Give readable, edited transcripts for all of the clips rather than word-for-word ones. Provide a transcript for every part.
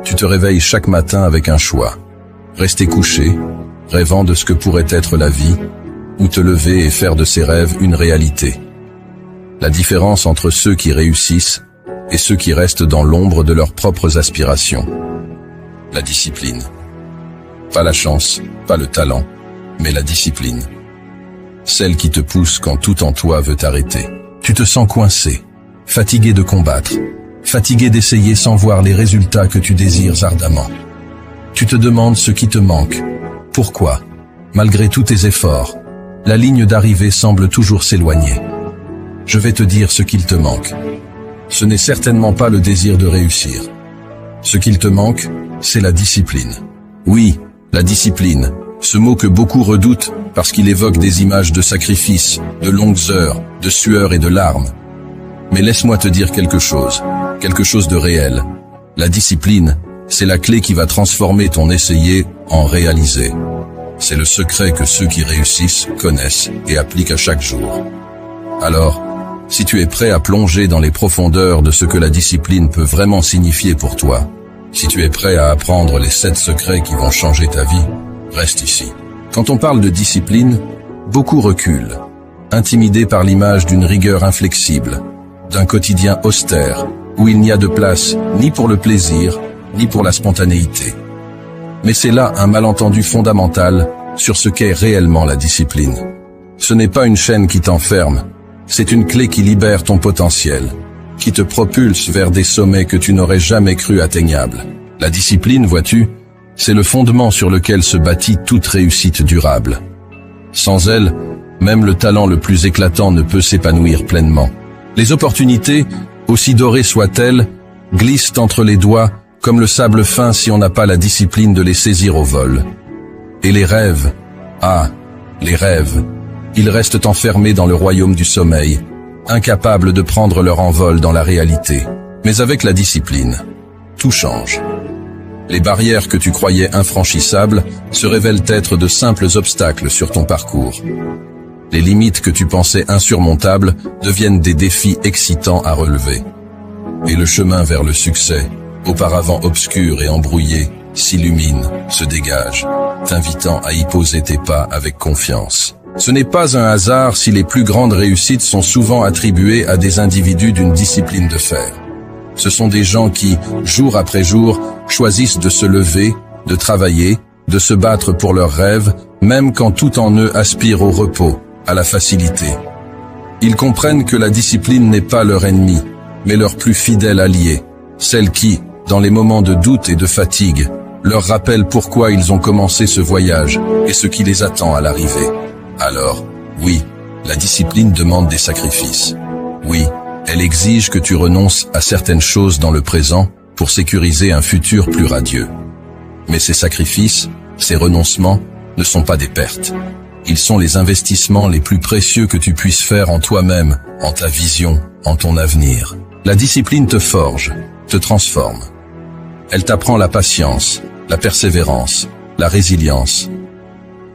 Tu te réveilles chaque matin avec un choix. Rester couché, rêvant de ce que pourrait être la vie, ou te lever et faire de ses rêves une réalité. La différence entre ceux qui réussissent et ceux qui restent dans l'ombre de leurs propres aspirations. La discipline. Pas la chance, pas le talent, mais la discipline. Celle qui te pousse quand tout en toi veut t'arrêter. Tu te sens coincé, fatigué de combattre, fatigué d'essayer sans voir les résultats que tu désires ardemment. Tu te demandes ce qui te manque. Pourquoi, malgré tous tes efforts, la ligne d'arrivée semble toujours s'éloigner. Je vais te dire ce qu'il te manque. Ce n'est certainement pas le désir de réussir. Ce qu'il te manque, c'est la discipline. Oui, la discipline, ce mot que beaucoup redoutent parce qu'il évoque des images de sacrifice, de longues heures, de sueur et de larmes. Mais laisse-moi te dire quelque chose de réel. La discipline, c'est la clé qui va transformer ton essayer en réaliser. C'est le secret que ceux qui réussissent connaissent et appliquent à chaque jour. Alors, si tu es prêt à plonger dans les profondeurs de ce que la discipline peut vraiment signifier pour toi, si tu es prêt à apprendre les 7 secrets qui vont changer ta vie, reste ici. Quand on parle de discipline, beaucoup reculent, intimidés par l'image d'une rigueur inflexible, d'un quotidien austère, où il n'y a de place ni pour le plaisir, ni pour la spontanéité. Mais c'est là un malentendu fondamental sur ce qu'est réellement la discipline. Ce n'est pas une chaîne qui t'enferme, c'est une clé qui libère ton potentiel, qui te propulse vers des sommets que tu n'aurais jamais cru atteignables. La discipline, vois-tu, c'est le fondement sur lequel se bâtit toute réussite durable. Sans elle, même le talent le plus éclatant ne peut s'épanouir pleinement. Les opportunités, aussi dorées soient-elles, glissent entre les doigts comme le sable fin si on n'a pas la discipline de les saisir au vol. Et les rêves, les rêves, ils restent enfermés dans le royaume du sommeil, incapables de prendre leur envol dans la réalité. Mais avec la discipline, tout change. Les barrières que tu croyais infranchissables se révèlent être de simples obstacles sur ton parcours. Les limites que tu pensais insurmontables deviennent des défis excitants à relever. Et le chemin vers le succès, auparavant obscur et embrouillé, s'illumine, se dégage, t'invitant à y poser tes pas avec confiance. Ce n'est pas un hasard si les plus grandes réussites sont souvent attribuées à des individus d'une discipline de fer. Ce sont des gens qui, jour après jour, choisissent de se lever, de travailler, de se battre pour leurs rêves, même quand tout en eux aspire au repos, à la facilité. Ils comprennent que la discipline n'est pas leur ennemi, mais leur plus fidèle allié, celle qui, dans les moments de doute et de fatigue, leur rappelle pourquoi ils ont commencé ce voyage et ce qui les attend à l'arrivée. Alors, oui, la discipline demande des sacrifices. Oui, elle exige que tu renonces à certaines choses dans le présent pour sécuriser un futur plus radieux. Mais ces sacrifices, ces renoncements, ne sont pas des pertes. Ils sont les investissements les plus précieux que tu puisses faire en toi-même, en ta vision, en ton avenir. La discipline te forge, te transforme. Elle t'apprend la patience, la persévérance, la résilience.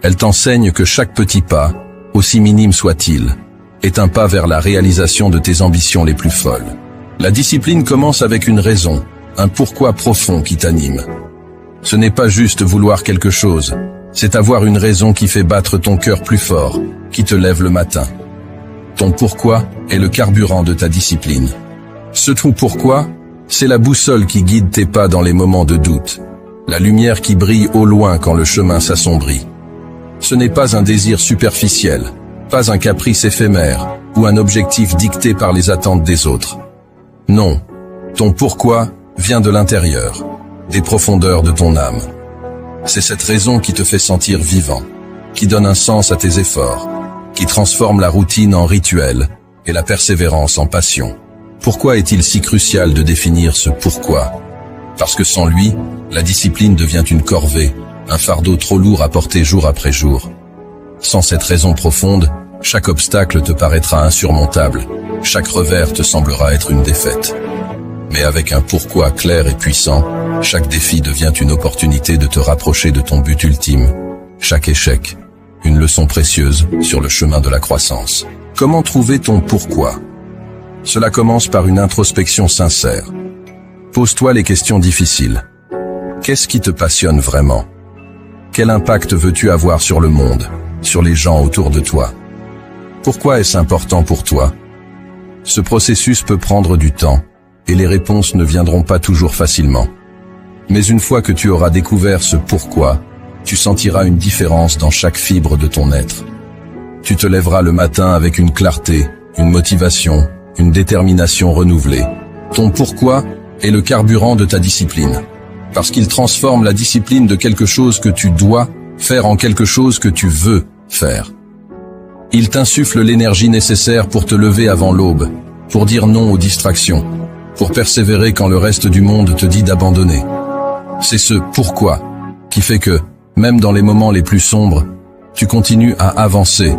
Elle t'enseigne que chaque petit pas, aussi minime soit-il, est un pas vers la réalisation de tes ambitions les plus folles. La discipline commence avec une raison, un pourquoi profond qui t'anime. Ce n'est pas juste vouloir quelque chose, c'est avoir une raison qui fait battre ton cœur plus fort, qui te lève le matin. Ton pourquoi est le carburant de ta discipline. Ce tout pourquoi, c'est la boussole qui guide tes pas dans les moments de doute, la lumière qui brille au loin quand le chemin s'assombrit. Ce n'est pas un désir superficiel, pas un caprice éphémère ou un objectif dicté par les attentes des autres. Non, ton pourquoi vient de l'intérieur, des profondeurs de ton âme. C'est cette raison qui te fait sentir vivant, qui donne un sens à tes efforts, qui transforme la routine en rituel et la persévérance en passion. Pourquoi est-il si crucial de définir ce pourquoi? Parce que sans lui, la discipline devient une corvée, un fardeau trop lourd à porter jour après jour. Sans cette raison profonde, chaque obstacle te paraîtra insurmontable, chaque revers te semblera être une défaite. Mais avec un pourquoi clair et puissant, chaque défi devient une opportunité de te rapprocher de ton but ultime. Chaque échec, une leçon précieuse sur le chemin de la croissance. Comment trouver ton pourquoi? Cela commence par une introspection sincère. Pose-toi les questions difficiles. Qu'est-ce qui te passionne vraiment? Quel impact veux-tu avoir sur le monde, sur les gens autour de toi? Pourquoi est-ce important pour toi? Ce processus peut prendre du temps, et les réponses ne viendront pas toujours facilement. Mais une fois que tu auras découvert ce pourquoi, tu sentiras une différence dans chaque fibre de ton être. Tu te lèveras le matin avec une clarté, une motivation, une détermination renouvelée. Ton pourquoi est le carburant de ta discipline, parce qu'il transforme la discipline de quelque chose que tu dois faire en quelque chose que tu veux faire. Il t'insuffle l'énergie nécessaire pour te lever avant l'aube, pour dire non aux distractions, pour persévérer quand le reste du monde te dit d'abandonner. C'est ce pourquoi qui fait que, même dans les moments les plus sombres, tu continues à avancer,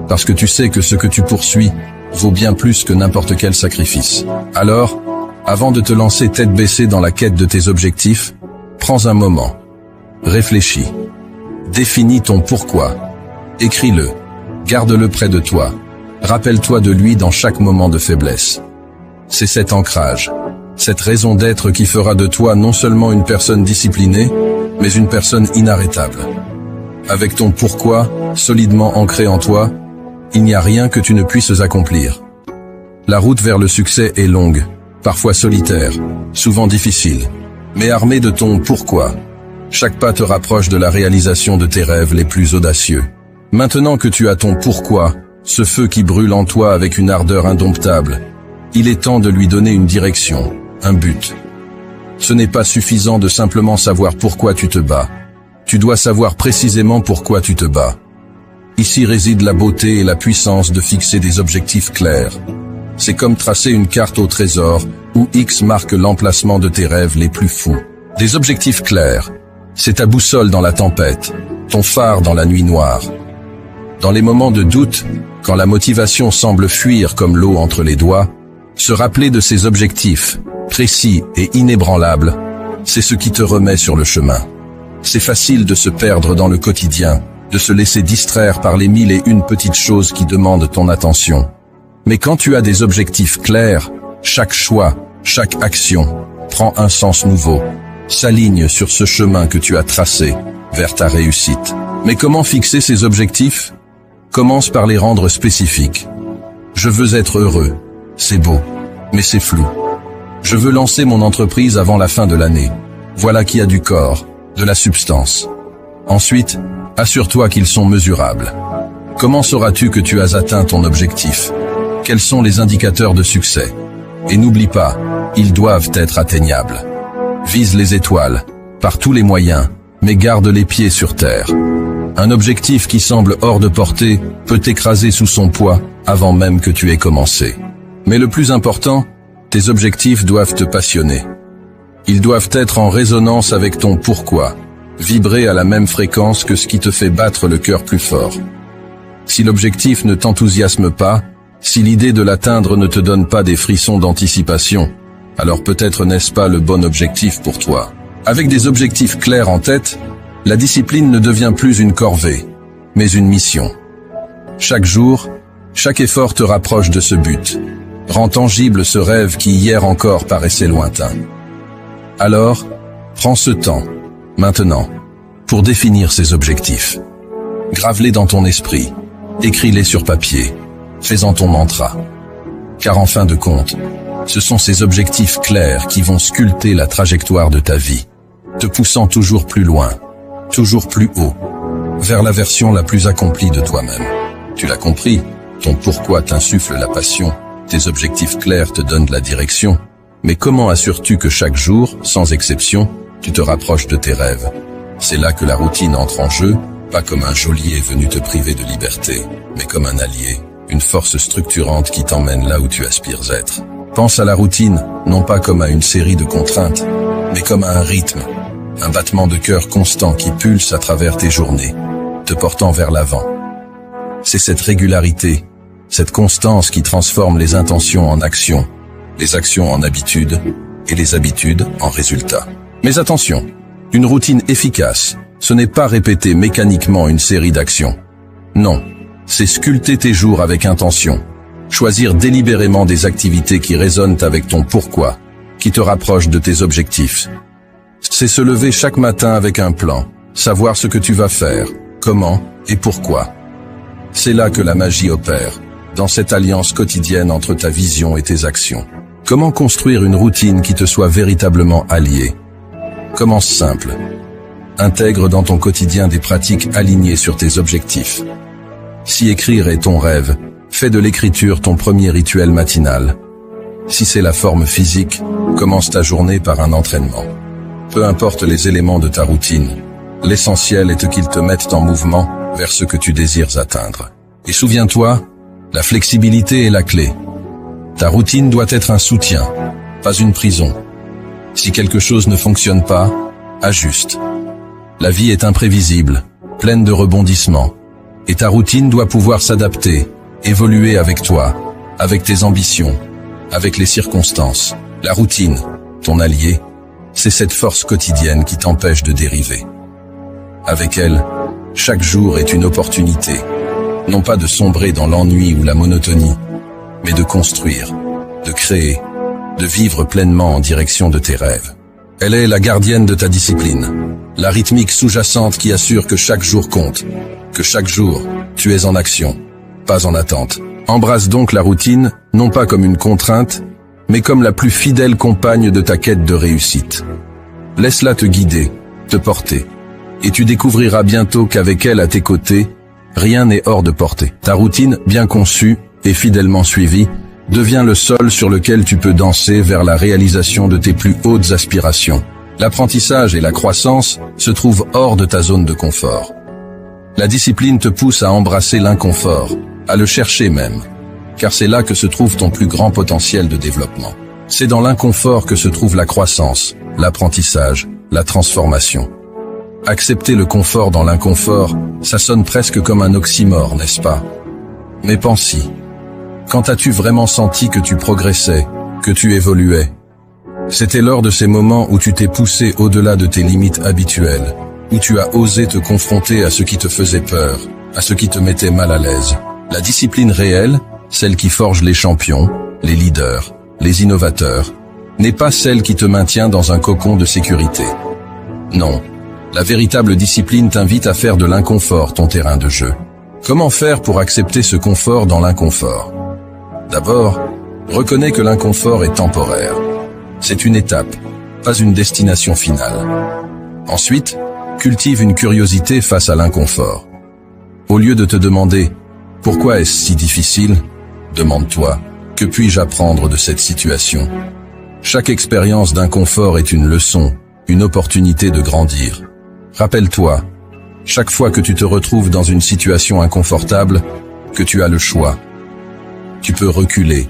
parce que tu sais que ce que tu poursuis vaut bien plus que n'importe quel sacrifice. Alors, avant de te lancer tête baissée dans la quête de tes objectifs, prends un moment, réfléchis, définis ton pourquoi, écris-le, garde-le près de toi, rappelle-toi de lui dans chaque moment de faiblesse. C'est cet ancrage, cette raison d'être qui fera de toi non seulement une personne disciplinée, mais une personne inarrêtable. Avec ton pourquoi solidement ancré en toi, il n'y a rien que tu ne puisses accomplir. La route vers le succès est longue, parfois solitaire, souvent difficile, mais armée de ton pourquoi. Chaque pas te rapproche de la réalisation de tes rêves les plus audacieux. Maintenant que tu as ton pourquoi, ce feu qui brûle en toi avec une ardeur indomptable, il est temps de lui donner une direction, un but. Ce n'est pas suffisant de simplement savoir pourquoi tu te bats. Tu dois savoir précisément pourquoi tu te bats. Ici réside la beauté et la puissance de fixer des objectifs clairs. C'est comme tracer une carte au trésor où X marque l'emplacement de tes rêves les plus fous. Des objectifs clairs, c'est ta boussole dans la tempête, ton phare dans la nuit noire. Dans les moments de doute, quand la motivation semble fuir comme l'eau entre les doigts, se rappeler de ces objectifs, précis et inébranlables, c'est ce qui te remet sur le chemin. C'est facile de se perdre dans le quotidien, de se laisser distraire par les 1001 petites choses qui demandent ton attention. Mais quand tu as des objectifs clairs, chaque choix, chaque action prend un sens nouveau, s'aligne sur ce chemin que tu as tracé vers ta réussite. Mais comment fixer ces objectifs? Commence par les rendre spécifiques. Je veux être heureux. C'est beau, mais c'est flou. Je veux lancer mon entreprise avant la fin de l'année. Voilà qui a du corps, de la substance. Ensuite, assure-toi qu'ils sont mesurables. Comment sauras-tu que tu as atteint ton objectif? Quels sont les indicateurs de succès? Et n'oublie pas, ils doivent être atteignables. Vise les étoiles, par tous les moyens, mais garde les pieds sur terre. Un objectif qui semble hors de portée peut t'écraser sous son poids avant même que tu aies commencé. Mais le plus important, tes objectifs doivent te passionner. Ils doivent être en résonance avec ton pourquoi, vibrer à la même fréquence que ce qui te fait battre le cœur plus fort. Si l'objectif ne t'enthousiasme pas, si l'idée de l'atteindre ne te donne pas des frissons d'anticipation, alors peut-être n'est-ce pas le bon objectif pour toi. Avec des objectifs clairs en tête, la discipline ne devient plus une corvée, mais une mission. Chaque jour, chaque effort te rapproche de ce but, rend tangible ce rêve qui hier encore paraissait lointain. Alors, prends ce temps, maintenant, pour définir ces objectifs. Grave-les dans ton esprit, écris-les sur papier, fais-en ton mantra. Car en fin de compte, ce sont ces objectifs clairs qui vont sculpter la trajectoire de ta vie, te poussant toujours plus loin, toujours plus haut, vers la version la plus accomplie de toi-même. Tu l'as compris, ton pourquoi t'insuffle la passion, tes objectifs clairs te donnent la direction, mais comment assures-tu que chaque jour, sans exception, tu te rapproches de tes rêves? C'est là que la routine entre en jeu, pas comme un geôlier venu te priver de liberté, mais comme un allié, une force structurante qui t'emmène là où tu aspires être. Pense à la routine, non pas comme à une série de contraintes, mais comme à un rythme, un battement de cœur constant qui pulse à travers tes journées, te portant vers l'avant. C'est cette régularité, cette constance qui transforme les intentions en actions, les actions en habitudes et les habitudes en résultats. Mais attention, une routine efficace, ce n'est pas répéter mécaniquement une série d'actions. Non, c'est sculpter tes jours avec intention, choisir délibérément des activités qui résonnent avec ton pourquoi, qui te rapprochent de tes objectifs. C'est se lever chaque matin avec un plan, savoir ce que tu vas faire, comment et pourquoi. C'est là que la magie opère, dans cette alliance quotidienne entre ta vision et tes actions. Comment construire une routine qui te soit véritablement alliée? Commence simple. Intègre dans ton quotidien des pratiques alignées sur tes objectifs. Si écrire est ton rêve, fais de l'écriture ton premier rituel matinal. Si c'est la forme physique, commence ta journée par un entraînement. Peu importe les éléments de ta routine, l'essentiel est qu'ils te mettent en mouvement vers ce que tu désires atteindre. Et souviens-toi, la flexibilité est la clé. Ta routine doit être un soutien, pas une prison. Si quelque chose ne fonctionne pas, ajuste. La vie est imprévisible, pleine de rebondissements. Et ta routine doit pouvoir s'adapter, évoluer avec toi, avec tes ambitions, avec les circonstances. La routine, ton allié, c'est cette force quotidienne qui t'empêche de dériver. Avec elle, chaque jour est une opportunité, non pas de sombrer dans l'ennui ou la monotonie, mais de construire, de créer, de vivre pleinement en direction de tes rêves. Elle est la gardienne de ta discipline, la rythmique sous-jacente qui assure que chaque jour compte, que chaque jour, tu es en action, pas en attente. Embrasse donc la routine, non pas comme une contrainte, mais comme la plus fidèle compagne de ta quête de réussite. Laisse-la te guider, te porter, et tu découvriras bientôt qu'avec elle à tes côtés, rien n'est hors de portée. Ta routine, bien conçue et fidèlement suivie, devient le sol sur lequel tu peux danser vers la réalisation de tes plus hautes aspirations. L'apprentissage et la croissance se trouvent hors de ta zone de confort. La discipline te pousse à embrasser l'inconfort, à le chercher même, car c'est là que se trouve ton plus grand potentiel de développement. C'est dans l'inconfort que se trouve la croissance, l'apprentissage, la transformation. Accepter le confort dans l'inconfort, ça sonne presque comme un oxymore, n'est-ce pas? Mais pense-y. Quand as-tu vraiment senti que tu progressais, que tu évoluais? C'était lors de ces moments où tu t'es poussé au-delà de tes limites habituelles, où tu as osé te confronter à ce qui te faisait peur, à ce qui te mettait mal à l'aise. La discipline réelle, celle qui forge les champions, les leaders, les innovateurs, n'est pas celle qui te maintient dans un cocon de sécurité. Non, la véritable discipline t'invite à faire de l'inconfort ton terrain de jeu. Comment faire pour accepter ce confort dans l'inconfort? D'abord, reconnais que l'inconfort est temporaire. C'est une étape, pas une destination finale. Ensuite, cultive une curiosité face à l'inconfort. Au lieu de te demander « Pourquoi est-ce si difficile ?», demande-toi « Que puis-je apprendre de cette situation ?» Chaque expérience d'inconfort est une leçon, une opportunité de grandir. Rappelle-toi, chaque fois que tu te retrouves dans une situation inconfortable, que tu as le choix. Tu peux reculer,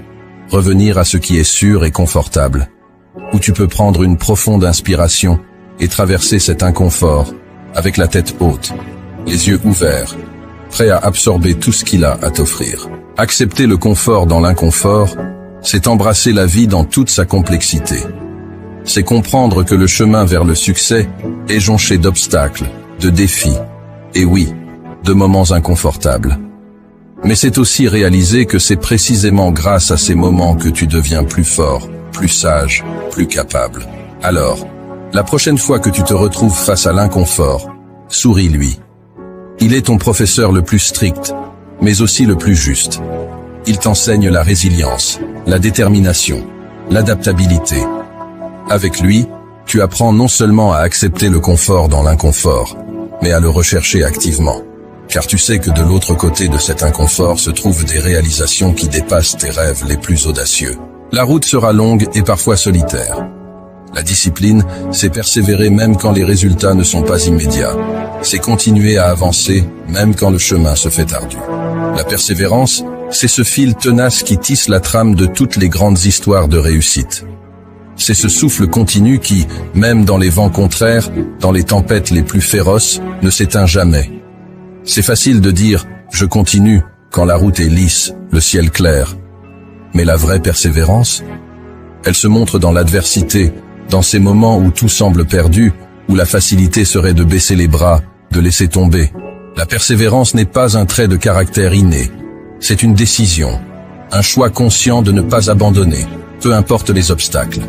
revenir à ce qui est sûr et confortable, ou tu peux prendre une profonde inspiration et traverser cet inconfort avec la tête haute, les yeux ouverts, prêt à absorber tout ce qu'il a à t'offrir. Accepter le confort dans l'inconfort, c'est embrasser la vie dans toute sa complexité. C'est comprendre que le chemin vers le succès est jonché d'obstacles, de défis, et oui, de moments inconfortables. Mais c'est aussi réaliser que c'est précisément grâce à ces moments que tu deviens plus fort, plus sage, plus capable. Alors, la prochaine fois que tu te retrouves face à l'inconfort, souris-lui. Il est ton professeur le plus strict, mais aussi le plus juste. Il t'enseigne la résilience, la détermination, l'adaptabilité. Avec lui, tu apprends non seulement à accepter le confort dans l'inconfort, mais à le rechercher activement. Car tu sais que de l'autre côté de cet inconfort se trouvent des réalisations qui dépassent tes rêves les plus audacieux. La route sera longue et parfois solitaire. La discipline, c'est persévérer même quand les résultats ne sont pas immédiats. C'est continuer à avancer même quand le chemin se fait ardu. La persévérance, c'est ce fil tenace qui tisse la trame de toutes les grandes histoires de réussite. C'est ce souffle continu qui, même dans les vents contraires, dans les tempêtes les plus féroces, ne s'éteint jamais. C'est facile de dire « je continue » quand la route est lisse, le ciel clair. Mais la vraie persévérance, elle se montre dans l'adversité, dans ces moments où tout semble perdu, où la facilité serait de baisser les bras, de laisser tomber. La persévérance n'est pas un trait de caractère inné. C'est une décision, un choix conscient de ne pas abandonner, peu importe les obstacles.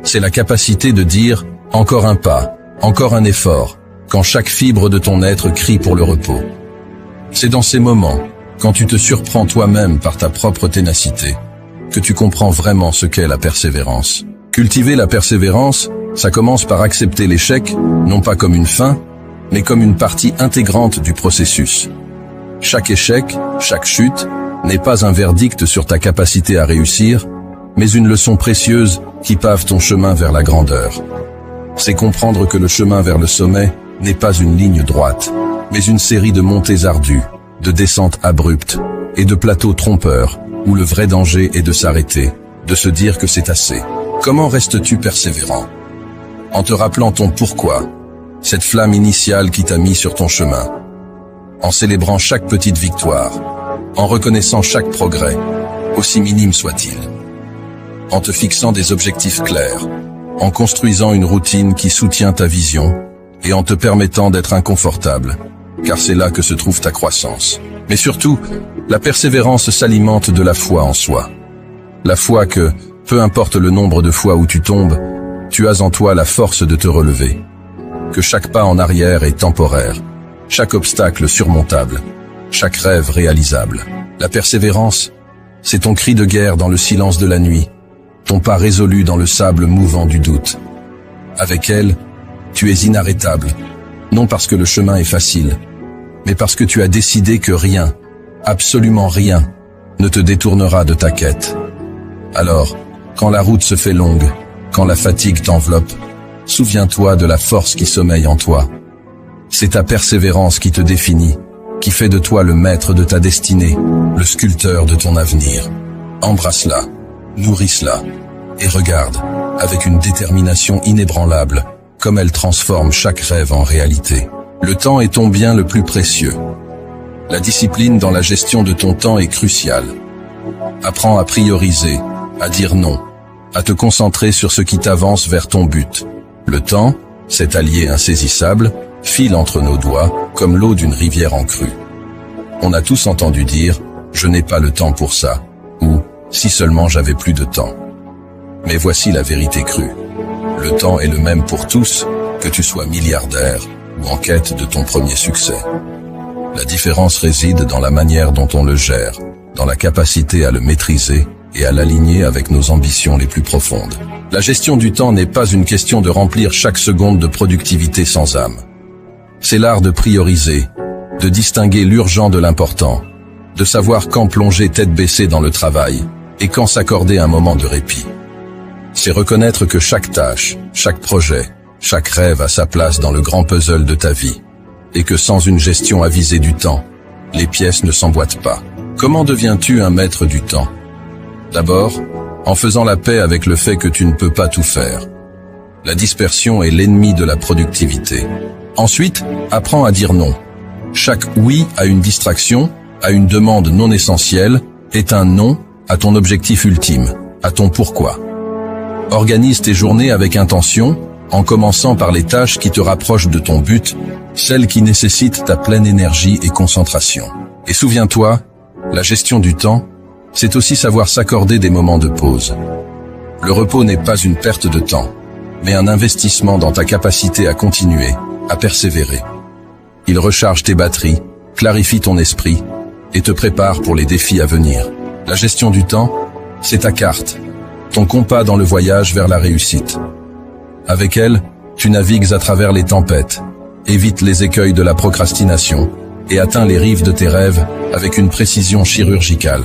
C'est la capacité de dire Encore un pas, encore un effort, quand chaque fibre de ton être crie pour le repos. C'est dans ces moments, quand tu te surprends toi-même par ta propre ténacité, que tu comprends vraiment ce qu'est la persévérance. Cultiver la persévérance, ça commence par accepter l'échec, non pas comme une fin, mais comme une partie intégrante du processus. Chaque échec, chaque chute, n'est pas un verdict sur ta capacité à réussir, mais une leçon précieuse qui pave ton chemin vers la grandeur. C'est comprendre que le chemin vers le sommet n'est pas une ligne droite, mais une série de montées ardues, de descentes abruptes et de plateaux trompeurs, où le vrai danger est de s'arrêter, de se dire que c'est assez. Comment restes-tu persévérant? En te rappelant ton pourquoi, cette flamme initiale qui t'a mis sur ton chemin, en célébrant chaque petite victoire, en reconnaissant chaque progrès, aussi minime soit-il, en te fixant des objectifs clairs, en construisant une routine qui soutient ta vision et en te permettant d'être inconfortable, car c'est là que se trouve ta croissance. Mais surtout, la persévérance s'alimente de la foi en soi. La foi que, peu importe le nombre de fois où tu tombes, tu as en toi la force de te relever. Que chaque pas en arrière est temporaire, chaque obstacle surmontable, chaque rêve réalisable. La persévérance, c'est ton cri de guerre dans le silence de la nuit, ton pas résolu dans le sable mouvant du doute. Avec elle, tu es inarrêtable, non parce que le chemin est facile, mais parce que tu as décidé que rien, absolument rien, ne te détournera de ta quête. Alors, quand la route se fait longue, quand la fatigue t'enveloppe, souviens-toi de la force qui sommeille en toi. C'est ta persévérance qui te définit, qui fait de toi le maître de ta destinée, le sculpteur de ton avenir. Embrasse-la, nourrisse-la, et regarde, avec une détermination inébranlable, comme elle transforme chaque rêve en réalité. Le temps est ton bien le plus précieux. La discipline dans la gestion de ton temps est cruciale. Apprends à prioriser, à dire non, à te concentrer sur ce qui t'avance vers ton but. Le temps, cet allié insaisissable, file entre nos doigts comme l'eau d'une rivière en crue. On a tous entendu dire « je n'ai pas le temps pour ça » ou « si seulement j'avais plus de temps ». Mais voici la vérité crue. Le temps est le même pour tous, que tu sois milliardaire ou en quête de ton premier succès. La différence réside dans la manière dont on le gère, dans la capacité à le maîtriser et à l'aligner avec nos ambitions les plus profondes. La gestion du temps n'est pas une question de remplir chaque seconde de productivité sans âme. C'est l'art de prioriser, de distinguer l'urgent de l'important, de savoir quand plonger tête baissée dans le travail et quand s'accorder un moment de répit. C'est reconnaître que chaque tâche, chaque projet, chaque rêve a sa place dans le grand puzzle de ta vie, et que sans une gestion avisée du temps, les pièces ne s'emboîtent pas. Comment deviens-tu un maître du temps? D'abord, en faisant la paix avec le fait que tu ne peux pas tout faire. La dispersion est l'ennemi de la productivité. Ensuite, apprends à dire non. Chaque oui à une distraction, à une demande non essentielle, est un non à ton objectif ultime, à ton pourquoi. Organise tes journées avec intention, en commençant par les tâches qui te rapprochent de ton but, celles qui nécessitent ta pleine énergie et concentration. Et souviens-toi, la gestion du temps, c'est aussi savoir s'accorder des moments de pause. Le repos n'est pas une perte de temps, mais un investissement dans ta capacité à continuer, à persévérer. Il recharge tes batteries, clarifie ton esprit et te prépare pour les défis à venir. La gestion du temps, c'est ta carte, ton compas dans le voyage vers la réussite. Avec elle, tu navigues à travers les tempêtes, évites les écueils de la procrastination et atteins les rives de tes rêves avec une précision chirurgicale.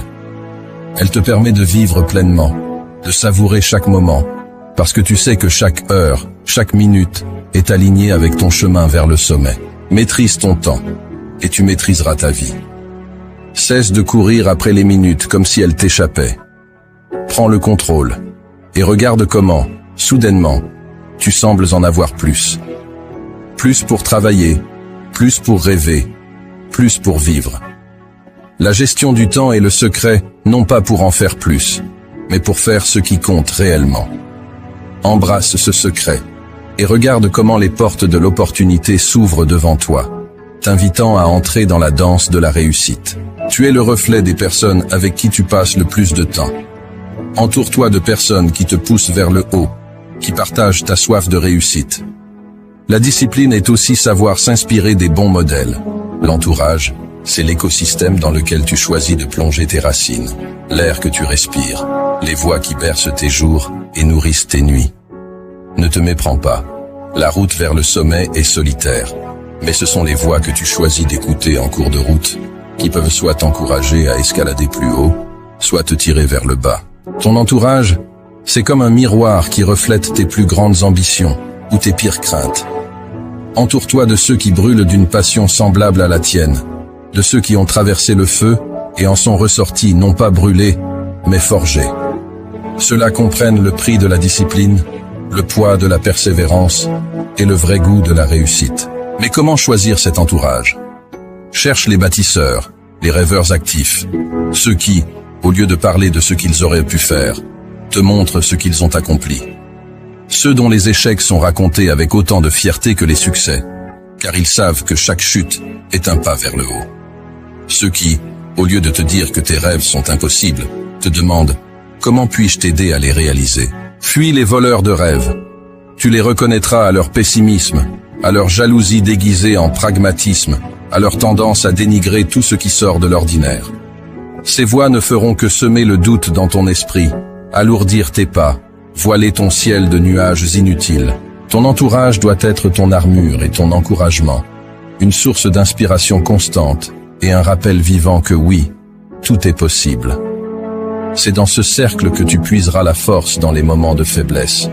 Elle te permet de vivre pleinement, de savourer chaque moment, parce que tu sais que chaque heure, chaque minute est alignée avec ton chemin vers le sommet. Maîtrise ton temps, et tu maîtriseras ta vie. Cesse de courir après les minutes comme si elles t'échappaient. Prends le contrôle, et regarde comment, soudainement, tu sembles en avoir plus. Plus pour travailler, plus pour rêver, plus pour vivre. La gestion du temps est le secret, non pas pour en faire plus, mais pour faire ce qui compte réellement. Embrasse ce secret, et regarde comment les portes de l'opportunité s'ouvrent devant toi, t'invitant à entrer dans la danse de la réussite. Tu es le reflet des personnes avec qui tu passes le plus de temps. Entoure-toi de personnes qui te poussent vers le haut, qui partagent ta soif de réussite. La discipline est aussi savoir s'inspirer des bons modèles. L'entourage, c'est l'écosystème dans lequel tu choisis de plonger tes racines, l'air que tu respires, les voix qui bercent tes jours et nourrissent tes nuits. Ne te méprends pas. La route vers le sommet est solitaire, mais ce sont les voix que tu choisis d'écouter en cours de route qui peuvent soit t'encourager à escalader plus haut, soit te tirer vers le bas. Ton entourage, c'est comme un miroir qui reflète tes plus grandes ambitions ou tes pires craintes. Entoure-toi de ceux qui brûlent d'une passion semblable à la tienne, de ceux qui ont traversé le feu et en sont ressortis non pas brûlés, mais forgés. Ceux-là comprennent le prix de la discipline, le poids de la persévérance et le vrai goût de la réussite. Mais comment choisir cet entourage? Cherche les bâtisseurs, les rêveurs actifs, ceux qui, au lieu de parler de ce qu'ils auraient pu faire, te montrent ce qu'ils ont accompli. Ceux dont les échecs sont racontés avec autant de fierté que les succès, car ils savent que chaque chute est un pas vers le haut. Ceux qui, au lieu de te dire que tes rêves sont impossibles, te demandent « Comment puis-je t'aider à les réaliser ?» Fuis les voleurs de rêves. Tu les reconnaîtras à leur pessimisme, à leur jalousie déguisée en pragmatisme, à leur tendance à dénigrer tout ce qui sort de l'ordinaire. Ces voix ne feront que semer le doute dans ton esprit, alourdir tes pas, voiler ton ciel de nuages inutiles. Ton entourage doit être ton armure et ton encouragement, une source d'inspiration constante et un rappel vivant que oui, tout est possible. C'est dans ce cercle que tu puiseras la force dans les moments de faiblesse,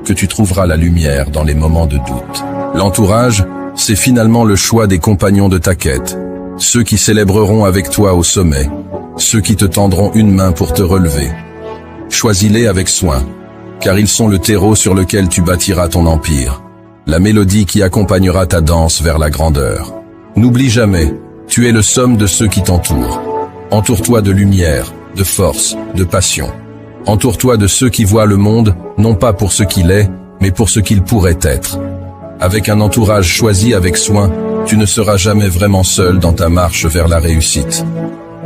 que tu trouveras la lumière dans les moments de doute. L'entourage, c'est finalement le choix des compagnons de ta quête, ceux qui célébreront avec toi au sommet, ceux qui te tendront une main pour te relever. Choisis-les avec soin, car ils sont le terreau sur lequel tu bâtiras ton empire, la mélodie qui accompagnera ta danse vers la grandeur. N'oublie jamais, tu es le somme de ceux qui t'entourent. Entoure-toi de lumière, de force, de passion. Entoure-toi de ceux qui voient le monde, non pas pour ce qu'il est, mais pour ce qu'il pourrait être. Avec un entourage choisi avec soin, tu ne seras jamais vraiment seul dans ta marche vers la réussite.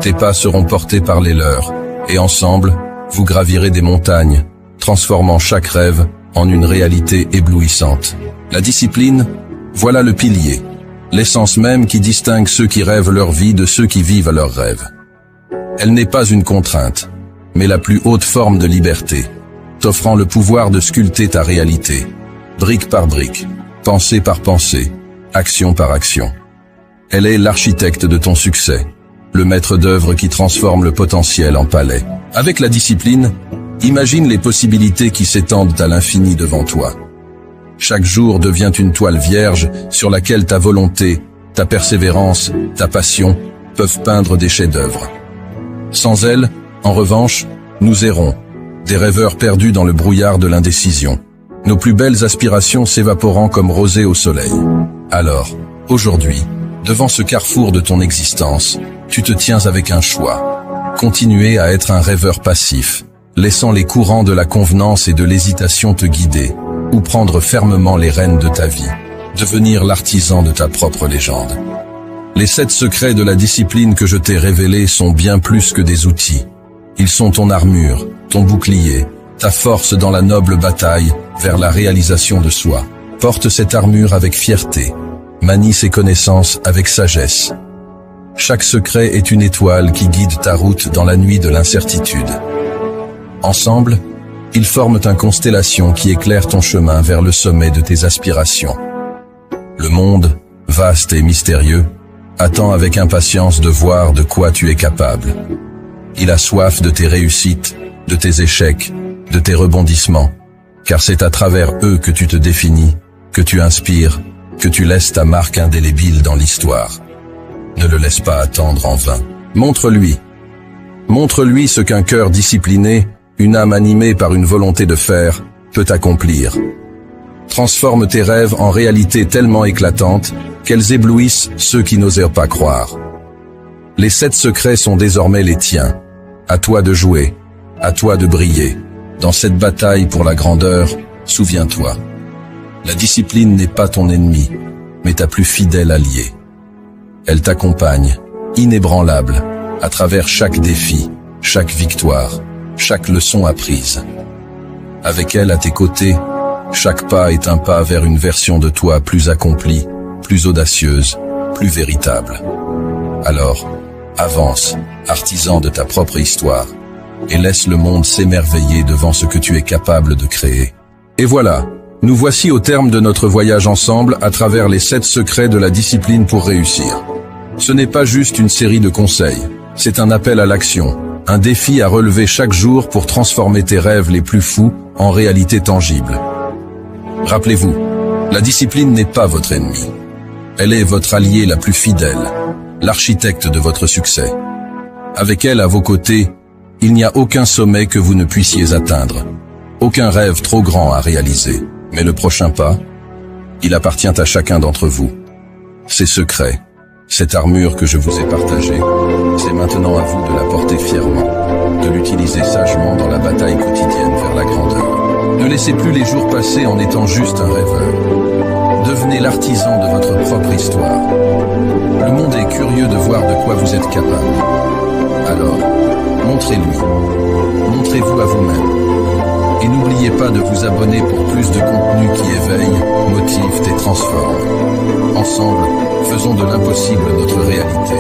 Tes pas seront portés par les leurs, et ensemble, vous gravirez des montagnes, transformant chaque rêve en une réalité éblouissante. La discipline, voilà le pilier, l'essence même qui distingue ceux qui rêvent leur vie de ceux qui vivent leurs rêves. Elle n'est pas une contrainte, mais la plus haute forme de liberté, t'offrant le pouvoir de sculpter ta réalité, brique par brique, pensée par pensée, action par action. Elle est l'architecte de ton succès, le maître d'œuvre qui transforme le potentiel en palais. Avec la discipline, imagine les possibilités qui s'étendent à l'infini devant toi. Chaque jour devient une toile vierge sur laquelle ta volonté, ta persévérance, ta passion peuvent peindre des chefs-d'œuvre. Sans elle, en revanche, nous errons, des rêveurs perdus dans le brouillard de l'indécision, nos plus belles aspirations s'évaporant comme rosée au soleil. Alors, aujourd'hui, devant ce carrefour de ton existence, tu te tiens avec un choix. Continuer à être un rêveur passif, laissant les courants de la convenance et de l'hésitation te guider, ou prendre fermement les rênes de ta vie, devenir l'artisan de ta propre légende. Les 7 secrets de la discipline que je t'ai révélés sont bien plus que des outils. Ils sont ton armure, ton bouclier, ta force dans la noble bataille vers la réalisation de soi. Porte cette armure avec fierté, manie ces connaissances avec sagesse. Chaque secret est une étoile qui guide ta route dans la nuit de l'incertitude. Ensemble, ils forment une constellation qui éclaire ton chemin vers le sommet de tes aspirations. Le monde, vaste et mystérieux, attend avec impatience de voir de quoi tu es capable. Il a soif de tes réussites, de tes échecs, de tes rebondissements, car c'est à travers eux que tu te définis, que tu inspires, que tu laisses ta marque indélébile dans l'histoire. Ne le laisse pas attendre en vain. Montre-lui. Montre-lui ce qu'un cœur discipliné, une âme animée par une volonté de faire, peut accomplir. Transforme tes rêves en réalités tellement éclatantes qu'elles éblouissent ceux qui n'osèrent pas croire. Les 7 secrets sont désormais les tiens. À toi de jouer, à toi de briller. Dans cette bataille pour la grandeur, souviens-toi. La discipline n'est pas ton ennemi, mais ta plus fidèle alliée. Elle t'accompagne, inébranlable, à travers chaque défi, chaque victoire, chaque leçon apprise. Avec elle à tes côtés, Chaque pas est un pas vers une version de toi plus accomplie, plus audacieuse, plus véritable. Alors, avance, artisan de ta propre histoire, et laisse le monde s'émerveiller devant ce que tu es capable de créer. Et voilà, nous voici au terme de notre voyage ensemble à travers les 7 secrets de la discipline pour réussir. Ce n'est pas juste une série de conseils, c'est un appel à l'action, un défi à relever chaque jour pour transformer tes rêves les plus fous en réalité tangible. Rappelez-vous, la discipline n'est pas votre ennemi. Elle est votre allié la plus fidèle, l'architecte de votre succès. Avec elle à vos côtés, il n'y a aucun sommet que vous ne puissiez atteindre, aucun rêve trop grand à réaliser. Mais le prochain pas, il appartient à chacun d'entre vous. Ces secrets, cette armure que je vous ai partagée, c'est maintenant à vous de la porter fièrement, de l'utiliser sagement dans la bataille quotidienne vers la grandeur. Ne laissez plus les jours passer en étant juste un rêveur. Devenez l'artisan de votre propre histoire. Le monde est curieux de voir de quoi vous êtes capable. Alors, montrez-lui. Montrez-vous à vous-même. Et n'oubliez pas de vous abonner pour plus de contenu qui éveille, motive et transforme. Ensemble, faisons de l'impossible notre réalité.